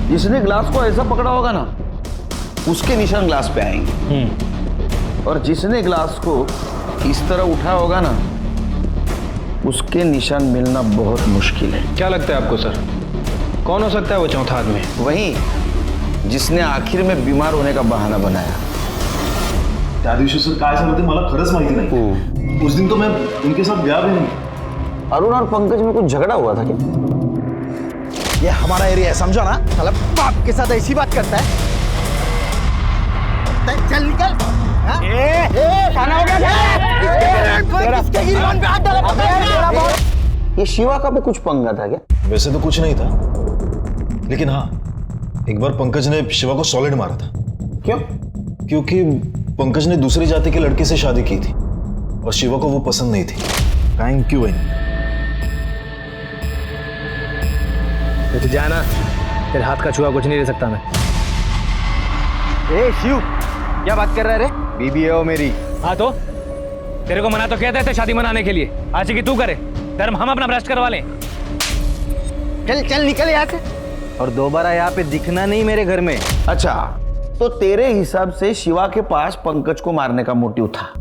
जिसने ग्लास को ऐसा पकड़ा होगा ना उसके निशान ग्लास पे आएंगे, और जिसने ग्लास को इस तरह उठाया होगा ना उसके निशान मिलना बहुत मुश्किल है। क्या लगता है आपको सर, कौन हो सकता है वो चौथा आदमी? वही जिसने आखिर में बीमार होने का बहाना बनाया। त्या दिवशी सर काय झालं ते मला खरंच माहिती नाही। उस दिन तो मैं उनके साथ गया भी नहीं। अरुण और पंकज में कुछ झगड़ा हुआ था क्या? ये हमारा एरिया है, समझो ना। साला बाप के साथ ऐसी बात करता है। चल निकल। खाना हो गया? ये शिवा का भी कुछ पंगा था क्या? वैसे तो कुछ नहीं था, लेकिन हाँ एक बार पंकज ने शिवा को सॉलिड मारा था। क्यों? क्योंकि पंकज ने दूसरी जाति के लड़के से शादी की थी और शिवा को वो पसंद नहीं थी। Thank you. तो जाना, तेरे हाथ का छुआ कुछ नहीं ले सकता मैं। ए शिव, क्या बात कर रहा है रे? बीबी है वो मेरी। हाँ तो तेरे को मना तो कहते थे शादी मनाने के लिए, आज की तू करे, धर्म हम अपना भ्रष्ट करवा लें। चल चल निकल यहाँ से। और दोबारा यहाँ पे दिखना नहीं मेरे घर में। अच्छा, तो तेरे हिसाब से शिवा के पास पंकज को मारने का मोटिव था,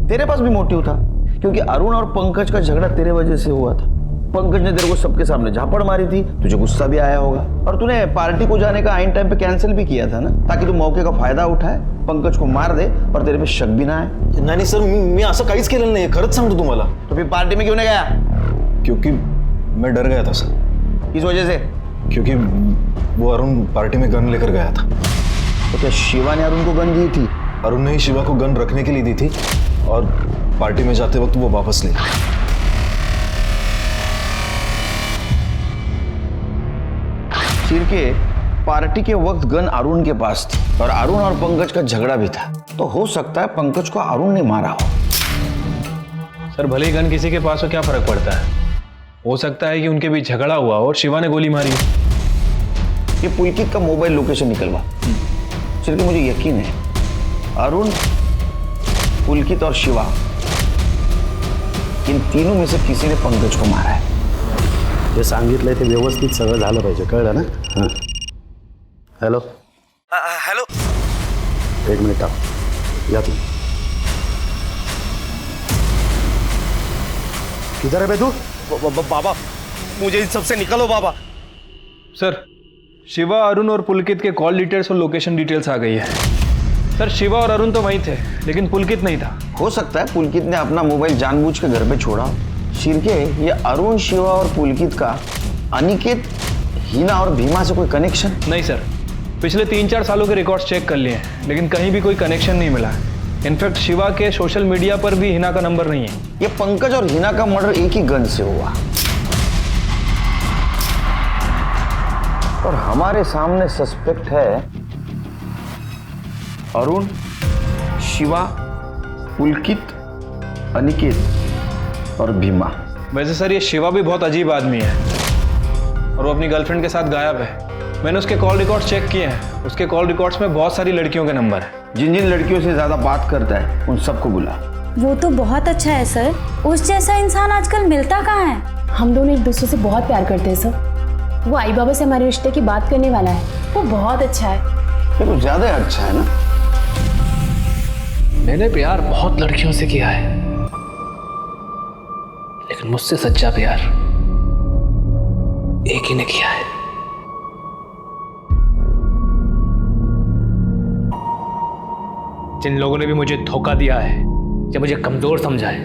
तेरे पास भी मोटिव था, क्योंकि अरुण और पंकज का झगड़ा तेरे वजह से हुआ था। पंकज ने तेरे को सबके सामने झापड़ मारी थी, तुझे गुस्सा भी आया होगा, और तूने पार्टी को जाने का आइन टाइम पे कैंसिल भी किया था ना, ताकि तू मौके का फायदा उठाए, पंकज को मार दे और तेरे पे शक भी ना आए। नाही सर, मी असं काहीच केलेलं नाही, खरंच सांगतो तुम्हाला। तो फिर पार्टी में क्यों नहीं गया? क्योंकि मैं डर गया था सर। किस वजह से? क्योंकि वो अरुण पार्टी में गन लेकर गया था। तो क्या शिवा ने अरुण को गन दी थी? अरुण ने ही शिवा को गन रखने के लिए दी थी और पार्टी में जाते वक्त वो वापस ले गया। शिर्के, पार्टी के वक्त गन अरुण के पास थी और अरुण और पंकज का झगड़ा भी था, तो हो सकता है पंकज को अरुण ने मारा हो। सर भले ही गन किसी के पास हो, क्या फर्क पड़ता है? हो सकता है कि उनके बीच झगड़ा हुआ और शिवा ने गोली मारी। ये पुलकित का मोबाइल लोकेशन निकलवा। शिर्के, मुझे यकीन है अरुण, पुलकित और शिवा, इन तीनों में से किसी ने पंकज को मारा है। जे सांगितलंय ते व्यवस्थित सगळं झालं पाहिजे, कळलं ना? हां. हॅलो हेलो, एक मिनिट आप या तुम। किधर है बे तू? बाबा, मुझे इन सबसे निकालो बाबा। सर शिवा, अरुण और पुलकित के कॉल डिटेल्स और लोकेशन डिटेल्स आ गई है। सर शिवा और अरुण तो वहीं थे, लेकिन पुलकित नहीं था। हो सकता है पुलकित ने अपना मोबाइल जानबूझ के घर पे छोड़ा। शिर्के, ये अरुण, शिवा और पुलकित का अनिकेत, हिना और भीमा से कोई कनेक्शन? नहीं सर, पिछले 3-4 सालों के रिकॉर्ड्स चेक कर लिए हैं, लेकिन कहीं भी कोई कनेक्शन नहीं मिला। इनफैक्ट शिवा के सोशल मीडिया पर भी हिना का नंबर नहीं है। ये पंकज और हिना का मर्डर एक ही गन से हुआ और हमारे सामने सस्पेक्ट है अरुण, शिवा, पुलकित, अनिकेत और भीमा। वैसे सर ये शिवा भी बहुत अजीब आदमी है और वो अपनी गर्लफ्रेंड के साथ गायब है। मैंने उसके कॉल रिकॉर्ड्स चेक किए हैं, उसके कॉल रिकॉर्ड्स में बहुत सारी लड़कियों के नंबर है। जिन जिन लड़कियों से ज्यादा बात करता है उन सबको बुला। वो तो बहुत अच्छा है सर, उस जैसा इंसान आजकल मिलता कहाँ है। हम दोनों एक दूसरे से बहुत प्यार करते हैं सर। वो आई बाबा से हमारे रिश्ते की बात करने वाला है, वो बहुत अच्छा है। ये तो ज्यादा अच्छा है ना? मैंने प्यार बहुत लड़कियों से किया है, लेकिन मुझसे सच्चा प्यार एक ही ने किया है। जिन लोगों ने भी मुझे धोखा दिया है या मुझे कमजोर समझा है,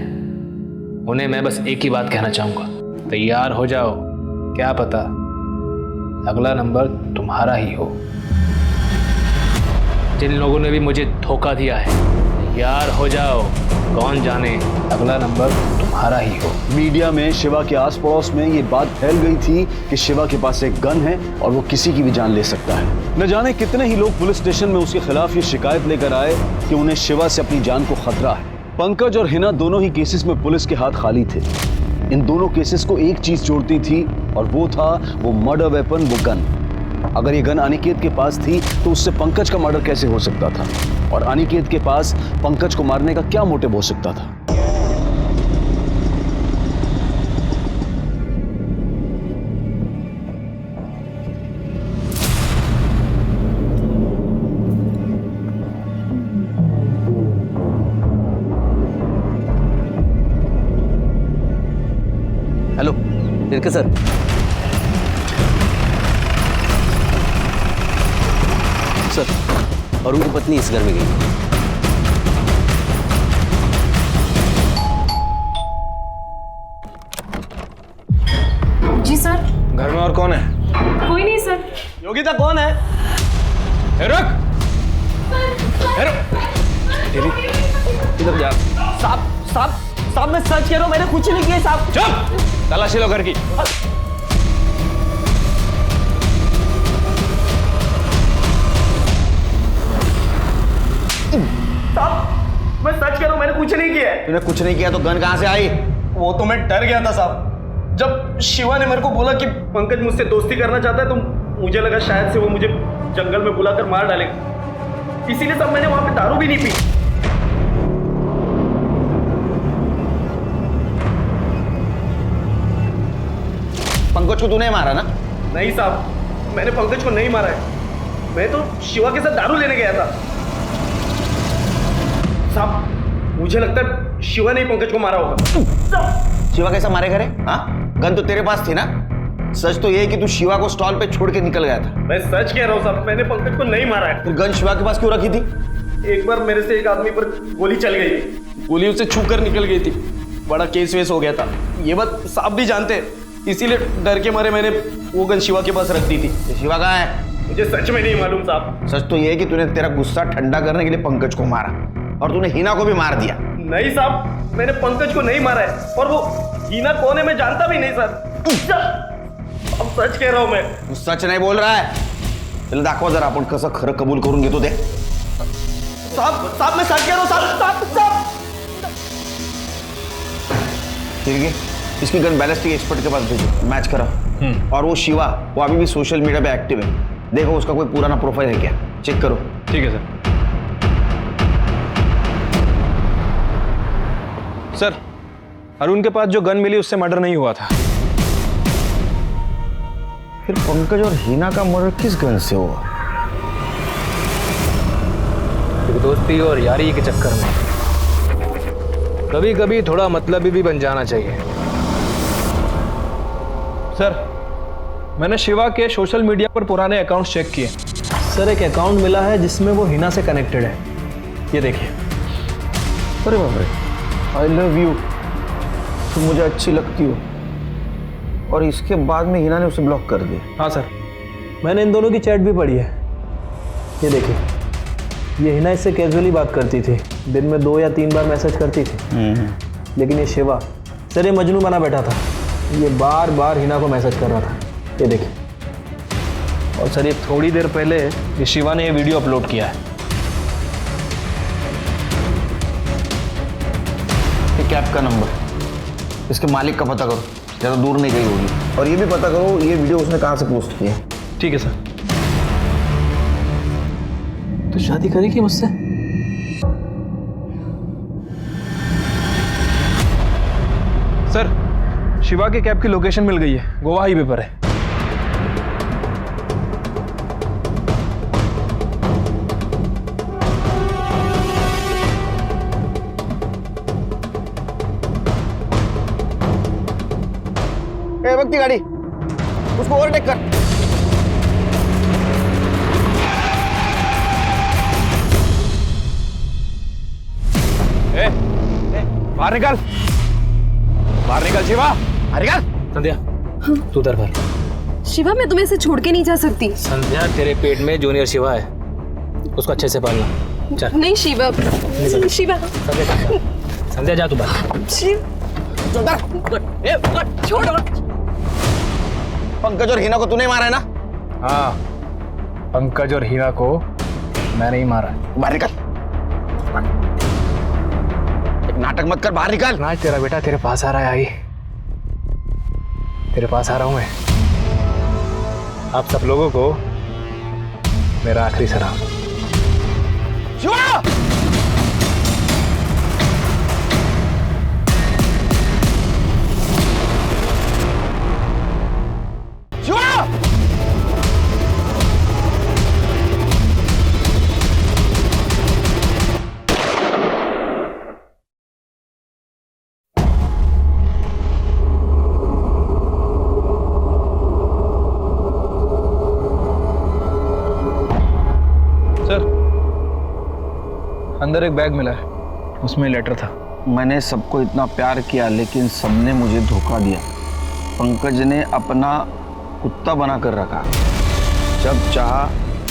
उन्हें मैं बस एक ही बात कहना चाहूंगा, तैयार हो जाओ, क्या पता अगला नंबर तुम्हारा ही हो। जिन लोगों ने भी मुझे धोखा दिया है, तैयार हो जाओ, कौन जाने अगला नंबर तुम्हारा ही हो। मीडिया में शिवा के आस पड़ोस में ये बात फैल गई थी कि शिवा के पास एक गन है और वो किसी की भी जान ले सकता है। न जाने कितने ही लोग पुलिस स्टेशन में उसके खिलाफ ये शिकायत लेकर आए कि उन्हें शिवा से अपनी जान को खतरा है। पंकज और हिना दोनों ही केसेस में पुलिस के हाथ खाली थे। इन दोनों केसेस को एक चीज जोड़ती थी और वो था वो मर्डर वेपन, वो गन। अगर ये गन अनिकेत के पास थी तो उससे पंकज का मर्डर कैसे हो सकता था, और अनिकेत के पास पंकज को मारने का क्या मोटिव हो सकता था? Hello Shirke sir, sir, Arun की पत्नी इस घर में गई। जी सर। घर में और कौन है? कोई नहीं सर। योगिता कौन है? रुक, इधर जा। साहब साहब साहब, मैं सच कह रहा हूँ, मैंने कुछ नहीं किया साहब। चुप, तलाशी लो घर की। साहब, मैं सच कह रहा हूँ, मैंने कुछ नहीं किया है। तूने कुछ नहीं किया तो गन कहाँ से आई? वो तो मैं डर गया था साहब। जब शिवा ने मेरे को बोला कि पंकज मुझसे दोस्ती करना चाहता है, तो मुझे लगा शायद से वो मुझे जंगल में बुलाकर मार डालेगा, इसीलिए सब मैंने वहां पे दारू भी नहीं पी। पंकज को तूने मारा ना? नहीं साहब, मैंने पंकज को नहीं मारा है। मैं तो शिवा के साथ दारू लेने गया था। साहब मुझे लगता है शिवा ने ही पंकज को मारा होगा। शिवा कैसा मारेगा रे? हाँ, गन तो तेरे पास थी ना? सच तो ये है कि तू शिवा को स्टॉल पे छोड़ के निकल गया था। मैं सच कह रहा हूँ साहब, मैंने पंकज को नहीं मारा है। फिर गन शिवा के पास क्यों रखी थी? एक बार मेरे से एक आदमी पर गोली चल गई थी, गोली उससे छू कर निकल गई थी, बड़ा केस वेस हो गया था। ये बात साहब भी जानते हैं, इसीलिए डर के मारे मैंने वो गन शिवा के पास रख दी थी। शिवा कहाँ है? मुझे सच में नहीं मालूम साहब। सच तो ये है कि तूने तेरा गुस्सा ठंडा करने के लिए पंकज को मारा और तूने हिना को भी मार दिया। नहीं साहब, मैंने पंकज को नहीं मारा है, और वो हिना कौन है मैं जानता भी नहीं सर। अब सच कह रहा हूं मैं। तू सच नाही बोल रहा है? चल दाखवा जरा, आपण कसं खरं कबूल करून घेतो ते। साहब मैं सच कह रहा हूं साहब। ठीक है, इसकी गन बैलिस्टिक एक्सपर्ट के पास भेजो, मैच करा। और वो शिवा, वो अभी भी सोशल मीडिया पे एक्टिव है, देखो उसका कोई पुराना प्रोफाइल है क्या, चेक करो। ठीक है सर। सर, अरुण के पास जो गन मिली उससे मर्डर नहीं हुआ था। फिर पंकज और हिना का मर्डर किस गन से हुआ? दोस्ती और यारी के चक्कर में कभी कभी थोड़ा मतलबी भी बन जाना चाहिए। सर, मैंने शिवा के सोशल मीडिया पर पुराने अकाउंट्स चेक किए। सर, एक अकाउंट मिला है जिसमें वो हिना से कनेक्टेड है, ये देखिए। अरे बाप रे, आई लव यू, तुम मुझे अच्छी लगती हो, और इसके बाद में हिना ने उसे ब्लॉक कर दिया। हाँ सर, मैंने इन दोनों की चैट भी पढ़ी है, ये देखिए। ये हिना इससे कैजुअली बात करती थी, दिन में 2 या 3 बार मैसेज करती थी। लेकिन ये शिवा, सर ये मजनू बना बैठा था, ये बार बार हिना को मैसेज कर रहा था, ये देखिए। और सर ये थोड़ी देर पहले ये शिवा ने ये वीडियो अपलोड किया है। ये कैब का नंबर, इसके मालिक का पता करो, ज़्यादा दूर नहीं गई होगी। और ये भी पता करो ये वीडियो उसने कहाँ से पोस्ट किया है। ठीक है सर। तो शादी करेगी मुझसे? सर, शिवा के कैब की लोकेशन मिल गई है, गोवा हाईवे पर है। भक्ति गाड़ी, उसको ओवरटेक कर। बाहर निकल, बाहर निकल शिवा, बाहर निकल। संध्या, तू उधर कर। शिवा, मैं तुम्हें ऐसे छोड़ के नहीं जा सकती। संध्या, तेरे पेट में जूनियर शिवा है, उसको अच्छे से पालना। चल। नहीं शिवा, शिवा। संध्या जा तू बाहर। छोड़। पंकज और हिना को तूने मारा है ना? हाँ, पंकज और हिना को मैंने ही मारा। बाहर निकल, एक नाटक मत कर, बाहर निकल। आज तेरा बेटा तेरे पास आ रहा है। आई, तेरे पास आ रहा हूं मैं। आप सब लोगों को मेरा आखिरी सलाम। शिवा! अंदर एक बैग मिला है, उसमें लेटर था। मैंने सबको इतना प्यार किया लेकिन सबने मुझे धोखा दिया। पंकज ने अपना कुत्ता बना कर रखा, जब चाहा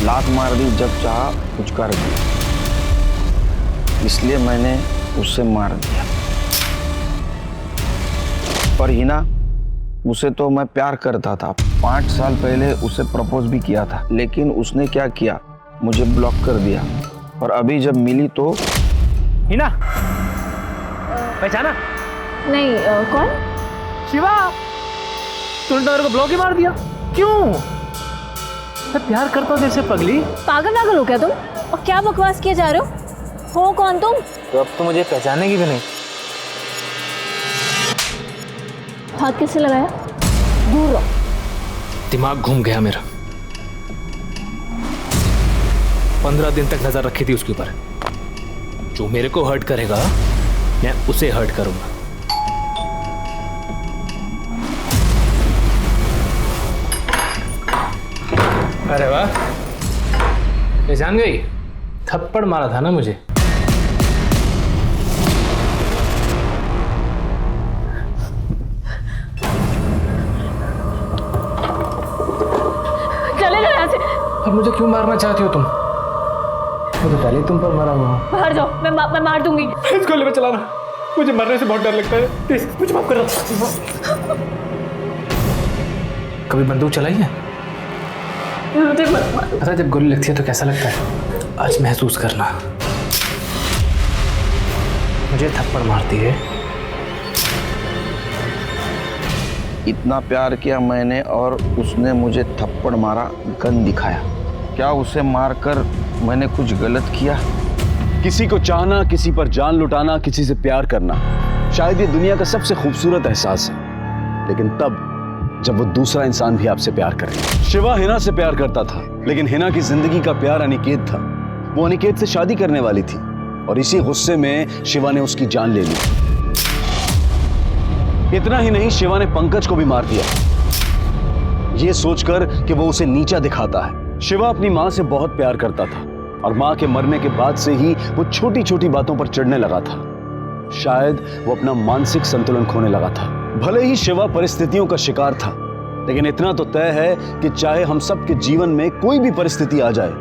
लात मार दी, जब चाहा पुचकार दी, इसलिए मैंने उसे मार दिया। पर हिना, उसे तो मैं प्यार करता था, 5 साल पहले उसे प्रपोज भी किया था, लेकिन उसने क्या किया, मुझे ब्लॉक कर दिया। और अभी जब मिली तो हिना, पहचाना? नहीं, कौन? शिवा, तूने तो मेरे को ब्लॉक ही मार दिया। क्यों? मैं प्यार करता हूँ तेरे से पगली। पागल हो क्या तुम? क्या बकवास किए जा रहे हो कौन तुम? तो अब तो मुझे पहचानेगी भी नहीं। हाथ किससे लगाया? दूर रहो। दिमाग घूम गया मेरा। 15 दिन तक नजर रखी थी उसके ऊपर। जो मेरे को हर्ट करेगा मैं उसे हर्ट करूंगा। अरे वाह, पहचान गई? थप्पड़ मारा था ना मुझे। चले जाओ यहाँ से। अब मुझे क्यों मारना चाहती हो तुम? मैं तो पहले तुम पर मरा हुआ हूं। बाहर जाओ, मैं मार दूंगी। इस गोली में चलाना, मुझे मरने से बहुत डर लगता है। प्लीज मुझे माफ करो। कभी बंदूक चलाई है? अच्छा, जब गोली लगती है तो कैसा लगता है? आज महसूस करना। मुझे थप्पड़ मारती है। इतना प्यार किया मैंने और उसने मुझे थप्पड़ मारा, गन दिखाया। क्या उसे मारकर मैंने कुछ गलत किया? किसी को चाहना, किसी पर जान लुटाना, किसी से प्यार करना शायद ये दुनिया का सबसे खूबसूरत एहसास है, लेकिन तब जब वो दूसरा इंसान भी आपसे प्यार करे। शिवा हिना से प्यार करता था, लेकिन हिना की जिंदगी का प्यार अनिकेत था। वो अनिकेत से शादी करने वाली थी और इसी गुस्से में शिवा ने उसकी जान ले ली। इतना ही नहीं, शिवा ने पंकज को भी मार दिया, ये सोचकर कि वो उसे नीचा दिखाता है। शिवा अपनी मां से बहुत प्यार करता था और मां के मरने के बाद से ही वो छोटी छोटी बातों पर चिढ़ने लगा था। शायद वो अपना मानसिक संतुलन खोने लगा था। भले ही शिवा परिस्थितियों का शिकार था, लेकिन इतना तो तय है कि चाहे हम सबके जीवन में कोई भी परिस्थिति आ जाए,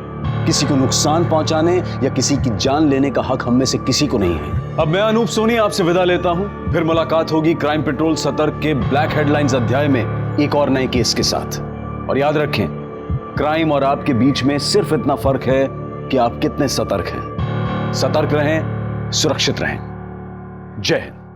किसी को नुकसान पहुंचाने या किसी की जान लेने का हक हम में से किसी को नहीं है। अब मैं अनूप सोनी आपसे विदा लेता हूं। फिर मुलाकात होगी क्राइम पेट्रोल सतर्क के ब्लैक हेडलाइंस अध्याय में एक और नए केस के साथ। और याद रखें, क्राइम और आपके बीच में सिर्फ इतना फर्क है कि आप कितने सतर्क हैं। सतर्क रहें, सुरक्षित रहें। जय हिंद।